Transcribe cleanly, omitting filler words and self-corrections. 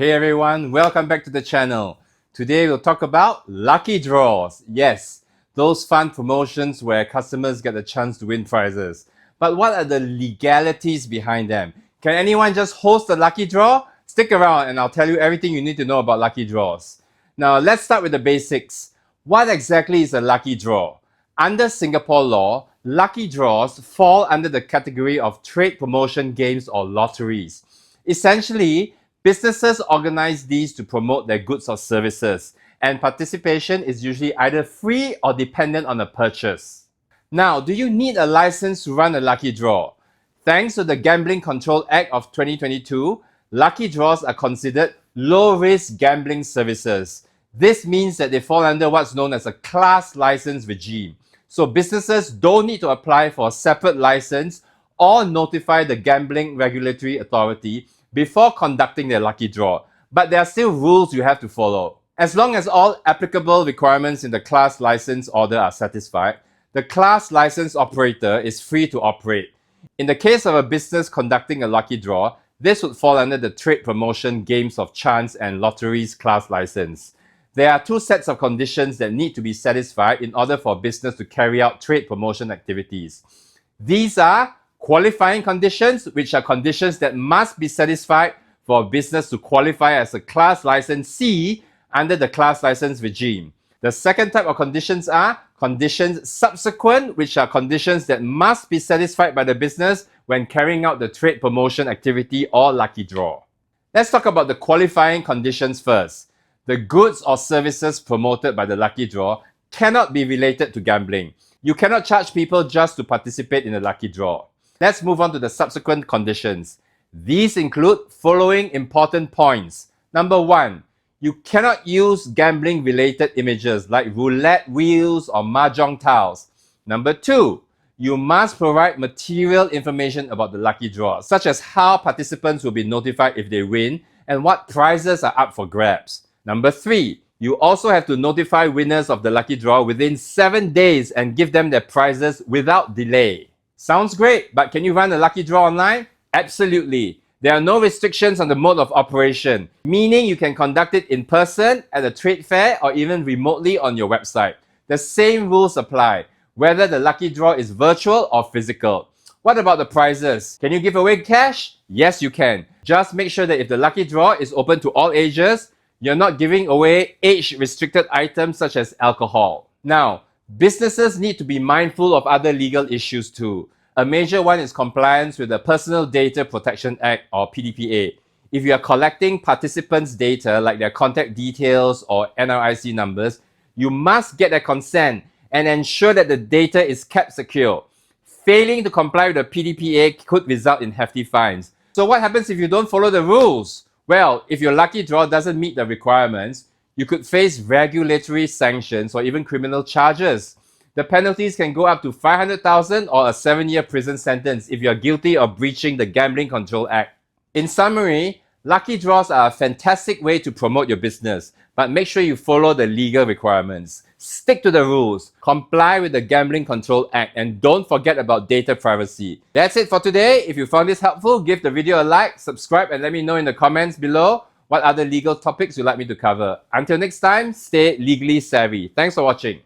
Hey everyone, welcome back to the channel. Today we'll talk about lucky draws. Yes, those fun promotions where customers get the chance to win prizes. But what are the legalities behind them? Can anyone just host a lucky draw? Stick around and I'll tell you everything you need to know about lucky draws. Now let's start with the basics. What exactly is a lucky draw? Under Singapore law, lucky draws fall under the category of trade promotion games or lotteries. Essentially, businesses organize these to promote their goods or services, and participation is usually either free or dependent on a purchase. Now, do you need a license to run a lucky draw? Thanks to the Gambling Control Act of 2022, lucky draws are considered low-risk gambling services. This means that they fall under what's known as a class license regime. So businesses don't need to apply for a separate license or notify the Gambling Regulatory Authority before conducting their lucky draw. But there are still rules you have to follow. As long as all applicable requirements in the class license order are satisfied, the class license operator is free to operate. In the case of a business conducting a lucky draw, this would fall under the Trade Promotion Games of Chance and Lotteries class license. There are two sets of conditions that need to be satisfied in order for a business to carry out trade promotion activities. These are qualifying conditions, which are conditions that must be satisfied for a business to qualify as a class licensee under the class license regime. The second type of conditions are conditions subsequent, which are conditions that must be satisfied by the business when carrying out the trade promotion activity or lucky draw. Let's talk about the qualifying conditions first. The goods or services promoted by the lucky draw cannot be related to gambling. You cannot charge people just to participate in the lucky draw. Let's move on to the subsequent conditions. These include following important points. Number one, you cannot use gambling-related images like roulette wheels or mahjong tiles. Number two, you must provide material information about the lucky draw, such as how participants will be notified if they win and what prizes are up for grabs. Number three, you also have to notify winners of the lucky draw within 7 days and give them their prizes without delay. Sounds great, but can you run a lucky draw online? Absolutely. There are no restrictions on the mode of operation, meaning you can conduct it in person, at a trade fair, or even remotely on your website. The same rules apply, whether the lucky draw is virtual or physical. What about the prizes? Can you give away cash? Yes, you can. Just make sure that if the lucky draw is open to all ages, you're not giving away age-restricted items such as alcohol. Now, businesses need to be mindful of other legal issues too. A major one is compliance with the Personal Data Protection Act or PDPA. If you are collecting participants' data like their contact details or NRIC numbers, you must get their consent and ensure that the data is kept secure. Failing to comply with the PDPA could result in hefty fines. So what happens if you don't follow the rules? Well, if your lucky draw doesn't meet the requirements, you could face regulatory sanctions or even criminal charges. The penalties can go up to $500,000 or a 7-year prison sentence if you are guilty of breaching the Gambling Control Act. In summary, lucky draws are a fantastic way to promote your business, but make sure you follow the legal requirements. Stick to the rules, comply with the Gambling Control Act, and don't forget about data privacy. That's it for today. If you found this helpful, give the video a like, subscribe, and let me know in the comments below what other legal topics you'd like me to cover. Until next time, stay legally savvy. Thanks for watching.